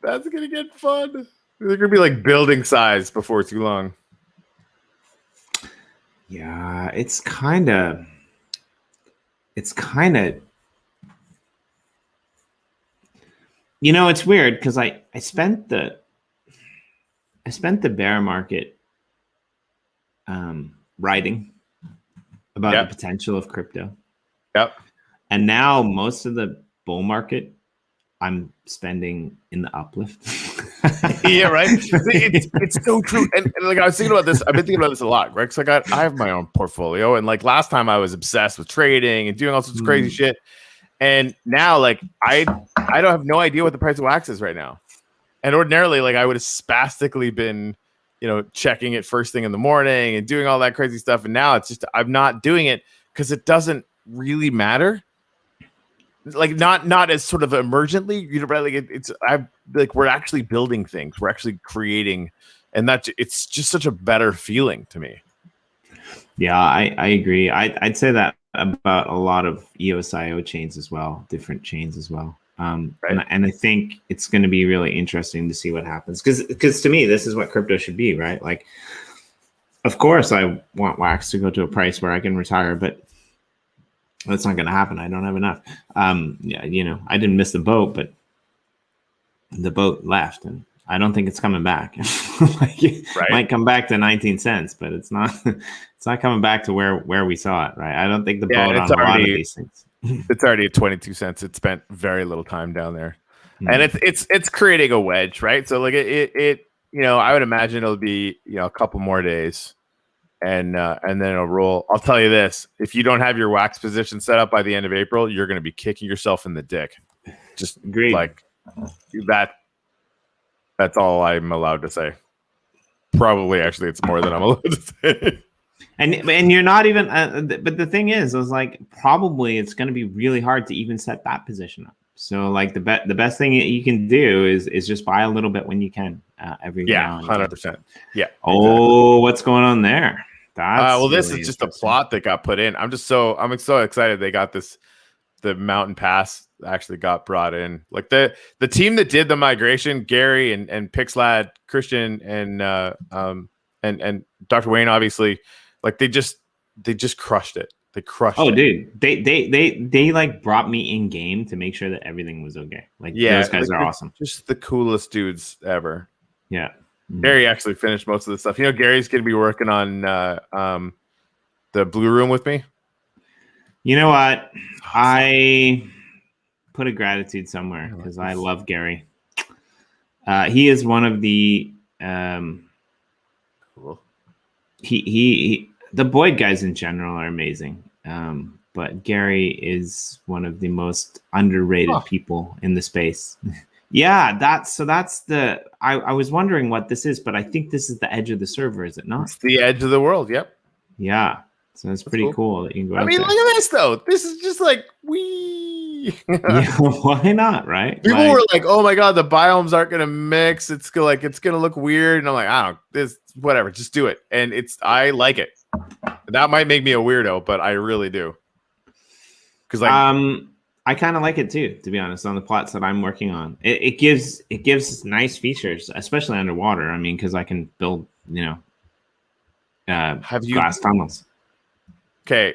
That's going to get fun. They're going to be building size before too long. Yeah, it's kind of it's weird, because I spent the bear market writing about the potential of crypto. Yep. And now most of the bull market I'm spending in the uplift. Yeah, right. It's so true. And I was thinking about this. I've been thinking about this a lot, right? Because I have my own portfolio, and last time I was obsessed with trading and doing all sorts of crazy shit. And now, I don't have no idea what the price of wax is right now. And ordinarily, I would have spastically been, checking it first thing in the morning and doing all that crazy stuff. And now it's just I'm not doing it because it doesn't really matter. like not as sort of emergently, right? Like we're actually building things, we're actually creating, and it's just such a better feeling to me. Yeah, I agree. I'd say that about a lot of EOSIO chains as well, different chains as well. Right. And I think it's going to be really interesting to see what happens, because to me, this is what crypto should be, right? Like, of course, I want Wax to go to a price where I can retire, but that's not going to happen. I don't have enough. Yeah, I didn't miss the boat, but the boat left, and I don't think it's coming back. Like, it might come back to 19 cents, but it's not. It's not coming back to where we saw it, right? I don't think the boat on a lot of these things. It's already at 22 cents. It spent very little time down there, and it's creating a wedge, right? So like it I would imagine it'll be a couple more days. And then it'll roll. I'll tell you this: if you don't have your Wax position set up by the end of April, you're going to be kicking yourself in the dick. Just Agreed. Like that. That's all I'm allowed to say. Probably, actually, it's more than I'm allowed to say. And you're not even. But the thing is, I was like, probably it's going to be really hard to even set that position up. So like the best thing you can do is just buy a little bit when you can. Every now and 100%. Yeah. Oh, exactly. What's going on there? That's this is just a plot that got put in. I'm so excited they got this. The Mountain Pass actually got brought in. Like the team that did the migration, Gary and Pixlad, Christian and Dr. Wayne, obviously, like they just crushed it. They crushed it. Dude, they like brought me in game to make sure that everything was okay. Like, those guys are awesome. Just the coolest dudes ever. Yeah. Gary actually finished most of the stuff. Gary's going to be working on the Blue Room with me. You know what? I put a gratitude somewhere because I love Gary. He is one of the cool. He the Boyd guys in general are amazing. But Gary is one of the most underrated people in the space. Yeah, that's the. I was wondering what this is, but I think this is the edge of the server, is it not? It's the edge of the world. Yep. Yeah. So that's pretty cool that you can go. I mean, look at this though. This is just like yeah, why not, right? People were like, "Oh my god, the biomes aren't gonna mix. It's gonna look weird." And I'm like, "I don't. This whatever. Just do it." And I like it. That might make me a weirdo, but I really do. Because I kind of like it too, to be honest. On the plots that I'm working on, it gives nice features, especially underwater. I mean, because I can build, glass tunnels. Okay,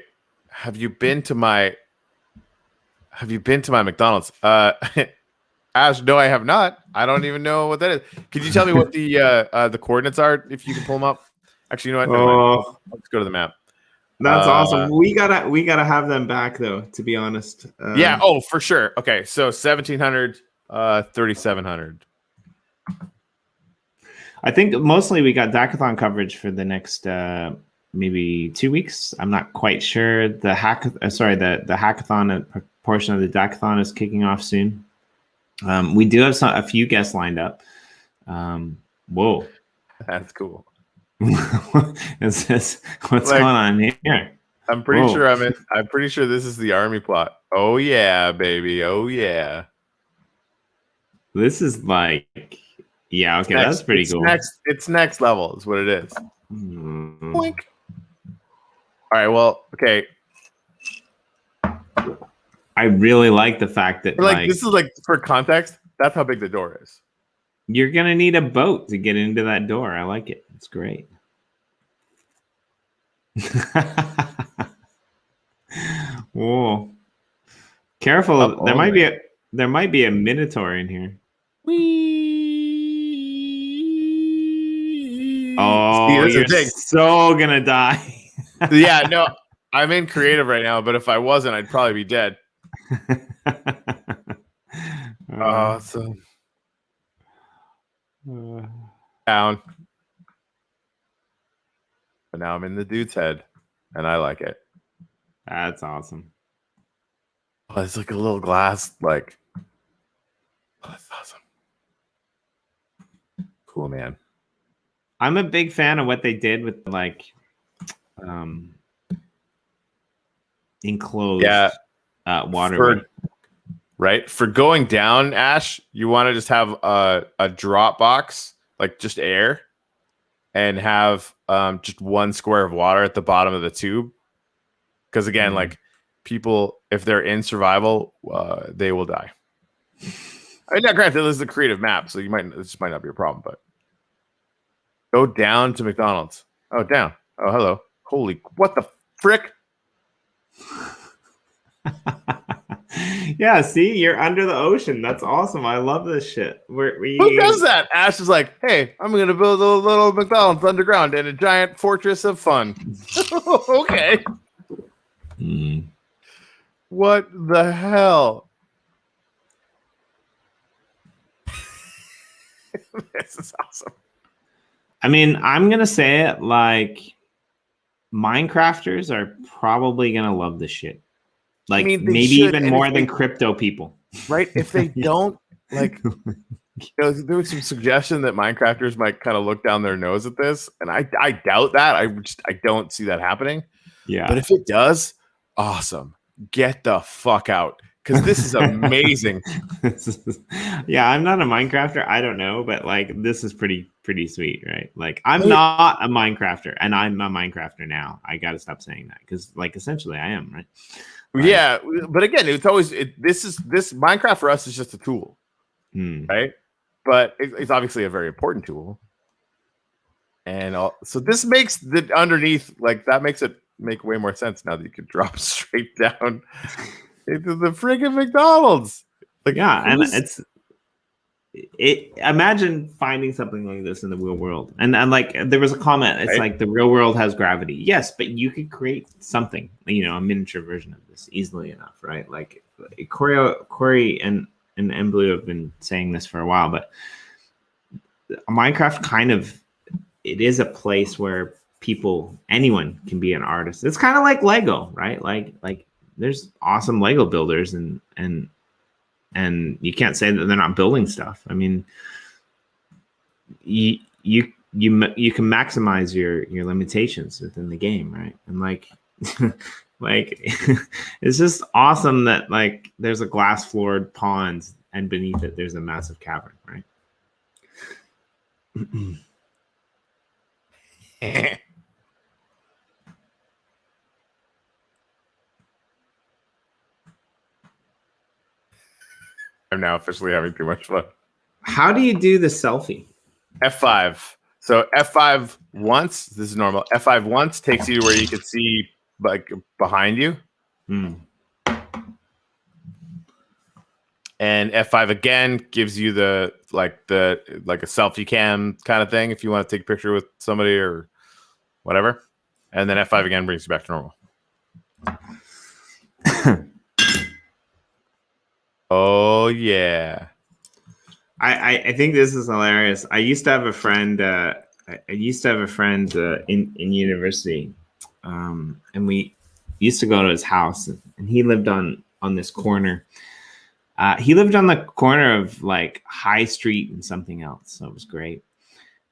have you been to my McDonald's? Ash, no, I have not. I don't even know what that is. Could you tell me what the coordinates are if you can pull them up? Actually, you know what? Let's go to the map. That's awesome. We gotta have them back though, to be honest. Yeah. Oh, for sure. Okay, so 1,700, 3,700. I think mostly we got Decathlon coverage for the next maybe 2 weeks. I'm not quite sure. The hackathon portion of the Decathlon is kicking off soon. We do have a few guests lined up. Whoa, that's cool. What's going on here? I'm pretty sure I'm pretty sure this is the army plot. Oh yeah, baby. Oh yeah. This is like, yeah, okay, that's pretty cool. It's next level is what it is. Mm. Boink. All right, well, okay. I really like the fact that this is like, for context, that's how big the door is. You're gonna need a boat to get into that door. I like it. It's great. Whoa! Careful. There might be a minotaur in here. Whee! Oh, you're so gonna die. Yeah, no, I'm in creative right now, but if I wasn't, I'd probably be dead. Awesome. Down. But now I'm in the dude's head, and I like it. That's awesome. Oh, it's like a little glass, like. Oh, that's awesome. Cool, man. I'm a big fan of what they did with enclosed waterway. right? For going down, Ash, you want to just have a drop box, like just air, and have just one square of water at the bottom of the tube. Because again, like people, if they're in survival, they will die. I mean, now granted, this is a creative map, so this might not be a problem, but go down to McDonald's. Oh, down. Oh, hello. Holy, what the frick? Yeah, see, you're under the ocean. That's awesome. I love this shit. Who does that? Ash is like, hey, I'm going to build a little McDonald's underground in a giant fortress of fun. Okay. What the hell? This is awesome. I mean, I'm going to say it like Minecrafters are probably going to love this shit. Like, I mean, maybe even more than crypto people. Right? If they don't, like, there was some suggestion that Minecrafters might kind of look down their nose at this. And I doubt that. I don't see that happening. Yeah. But if it does, awesome. Get the fuck out. Because this is amazing. Yeah, I'm not a Minecrafter. I don't know, but like this is pretty sweet, right? Like I'm not a Minecrafter, and I'm a Minecrafter now. I got to stop saying that because, like, essentially, I am, right? Yeah, but again, it's always this Minecraft for us is just a tool, right? But it's obviously a very important tool, and so this makes the underneath like that makes it make way more sense now that you can drop straight down into the friggin' McDonald's. Like, yeah, and imagine finding something like this in the real world. And like there was a comment, it's like the real world has gravity. Yes, but you could create something, a miniature version of this easily enough, right? Like Corey and Blue have been saying this for a while, but Minecraft it is a place where anyone can be an artist. It's kind of like Lego, right? Like there's awesome Lego builders and you can't say that they're not building stuff. I mean, you can maximize your limitations within the game, right? And like it's just awesome that like there's a glass floored pond and beneath it there's a massive cavern, right? I'm now officially having too much fun. How do you do the selfie? F5. So F5 once, this is normal. F5 once takes you to where you can see like behind you. And F5 again gives you the like a selfie cam kind of thing if you want to take a picture with somebody or whatever. And then F5 again brings you back to normal. Oh yeah. I think this is hilarious. I used to have a friend in university, and we used to go to his house, and he lived on this corner. He lived on the corner of like High Street and something else, so it was great.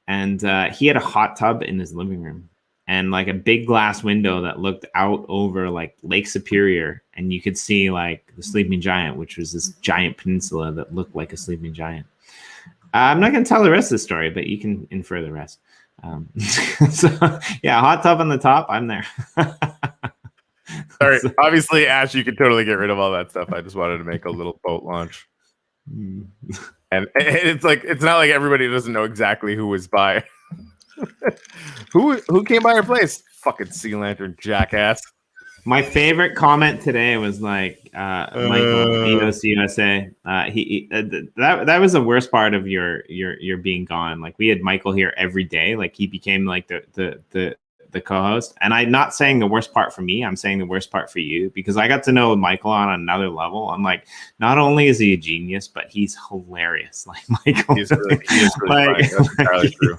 And he had a hot tub in his living room and like a big glass window that looked out over like Lake Superior, and you could see like the Sleeping Giant, which was this giant peninsula that looked like a sleeping giant. I'm not going to tell the rest of the story, but you can infer the rest. So yeah, hot tub on the top. I'm there. All right. Obviously, Ash, you could totally get rid of all that stuff. I just wanted to make a little boat launch. And it's like it's not like everybody doesn't know exactly who was by. Who came by our place? Fucking Sea Lantern jackass. My favorite comment today was like Michael EOSIO. That was the worst part of your being gone. Like we had Michael here every day. Like he became like the co-host. And I'm not saying the worst part for me. I'm saying the worst part for you because I got to know Michael on another level. I'm like, not only is he a genius, but he's hilarious. Like Michael, he is really funny. That's entirely true.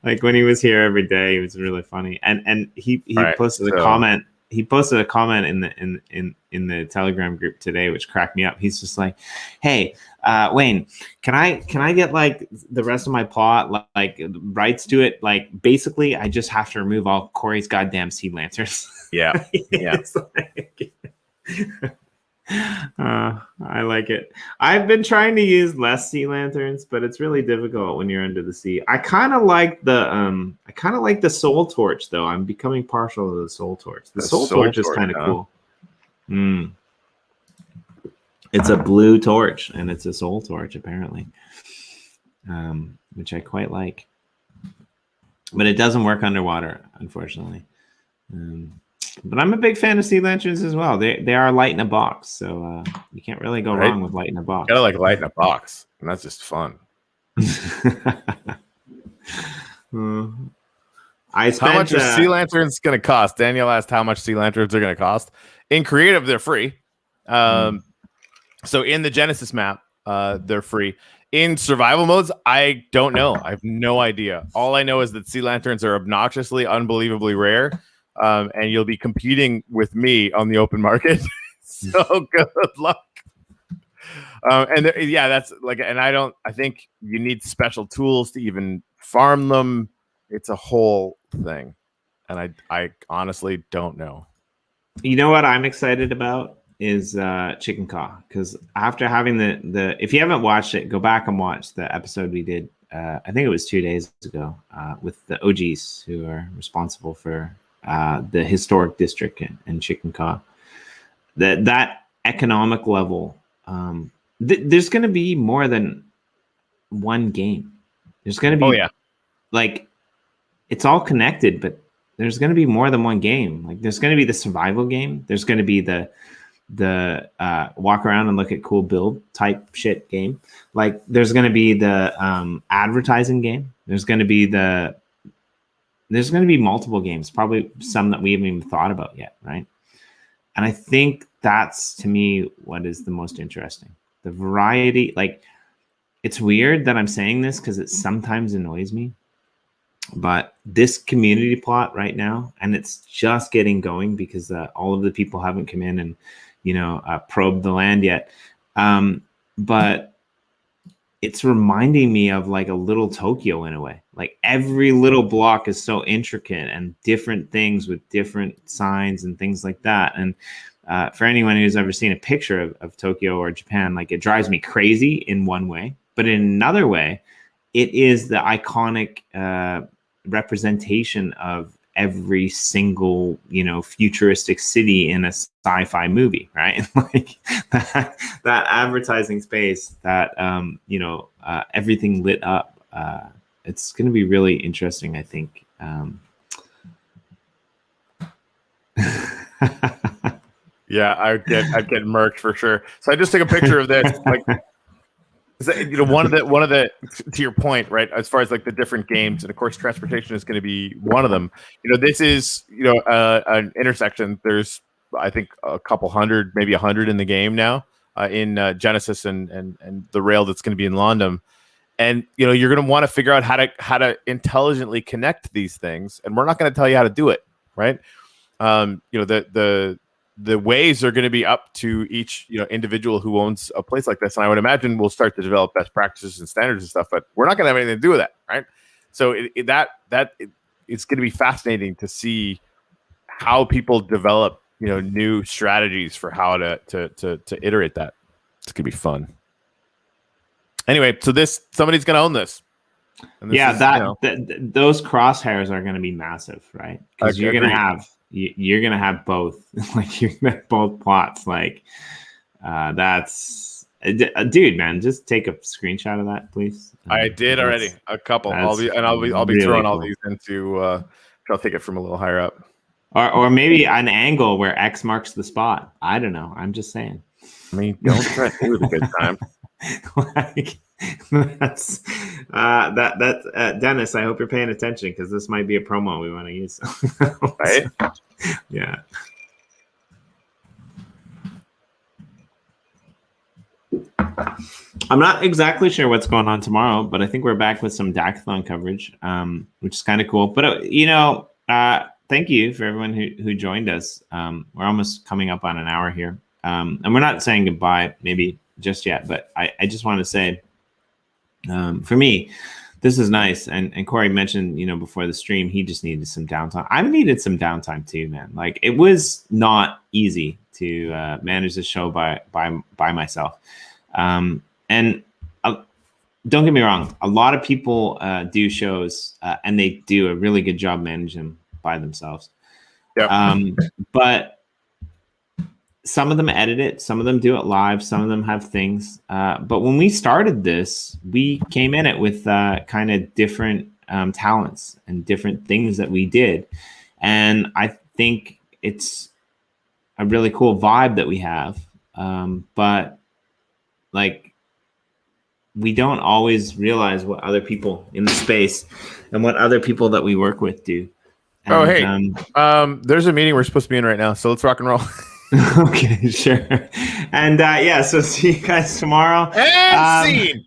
Like when he was here every day, he was really funny. And he posted a comment. He posted a comment in the Telegram group today, which cracked me up. He's just like, "Hey, Wayne, can I get like the rest of my plot, like rights to it? Like basically, I just have to remove all Corey's goddamn sea lanterns." Yeah, yeah. I like it. I've been trying to use less sea lanterns, but it's really difficult when you're under the sea. I kind of like the soul torch though. I'm becoming partial to the soul torch. The soul torch is kind of cool. It's a blue torch and it's a soul torch apparently, which I quite like. But it doesn't work underwater, unfortunately. But I'm a big fan of sea lanterns as well. They are light in a box, so you can't really go wrong with light in a box. Gotta like light in a box, and that's just fun. How much are sea lanterns going to cost? Danielle asked how much sea lanterns are going to cost. In creative, they're free. So in the Genesis map, they're free. In survival modes, I don't know. I have no idea. All I know is that sea lanterns are obnoxiously, unbelievably rare, and you'll be competing with me on the open market. So good luck. That's like, and I think you need special tools to even farm them. It's a whole thing, and I honestly don't know. You know what I'm excited about is Chicken Caw, because after having the if you haven't watched it, go back and watch the episode we did. I think it was 2 days ago with the OGs who are responsible for the historic district and Chicken Caw. That economic level, there's going to be more than one game. There's going to be like it's all connected, but there's going to be more than one game. Like there's going to be the survival game. There's going to be the walk around and look at cool build type shit game. Like there's going to be the advertising game. There's going to be multiple games, probably some that we haven't even thought about yet, right? And I think that's, to me, what is the most interesting. The variety, like, it's weird that I'm saying this because it sometimes annoys me, but this community plot right now, and it's just getting going because all of the people haven't come in and, probed the land yet. But it's reminding me of like a little Tokyo in a way. Like every little block is so intricate and different things with different signs and things like that. And for anyone who's ever seen a picture of Tokyo or Japan, like it drives me crazy in one way, but in another way, it is the iconic representation of every single, futuristic city in a sci-fi movie, right? Like that advertising space, that, everything lit up. It's going to be really interesting, I think. Yeah, I'd get murked for sure. So I just took a picture of this, like, one of the to your point, right, as far as like the different games, and of course transportation is going to be one of them. This is an intersection. There's I think a couple hundred, maybe 100 in the game now, in Genesis and the rail that's going to be in London. And you're going to want to figure out how to intelligently connect these things, and we're not going to tell you how to do it, right? The ways are going to be up to each individual who owns a place like this, and I would imagine we'll start to develop best practices and standards and stuff. But we're not going to have anything to do with that, right? So it's going to be fascinating to see how people develop new strategies for how to iterate that. It's going to be fun. Anyway, so somebody's going to own this. Those crosshairs are going to be massive, right? Because you're going to have both. Like you're going to have both plots. Like that's dude, man. Just take a screenshot of that, please. I did already. A couple. I'll be really throwing all these into. I'll take it from a little higher up, or maybe an angle where X marks the spot. I don't know. I'm just saying. I mean, don't try to do it a good time. Like that's Dennis, I hope you're paying attention because this might be a promo we want to use. Right? Yeah. I'm not exactly sure what's going on tomorrow, but I think we're back with some Dacthon coverage, which is kind of cool. But thank you for everyone who joined us. We're almost coming up on an hour here, and we're not saying goodbye maybe just yet, but I just want to say, for me, this is nice. And Corey mentioned, before the stream, he just needed some downtime. I needed some downtime too, man. Like it was not easy manage the show by myself. And don't get me wrong, a lot of people do shows and they do a really good job managing them by themselves. Yep. But some of them edit it, some of them do it live, some of them have things. But when we started this, we came in it with kind of different talents and different things that we did. And I think it's a really cool vibe that we have. But like, we don't always realize what other people in the space and what other people that we work with do. And, there's a meeting we're supposed to be in right now, so let's rock and roll. Okay, sure. And so see you guys tomorrow. And scene.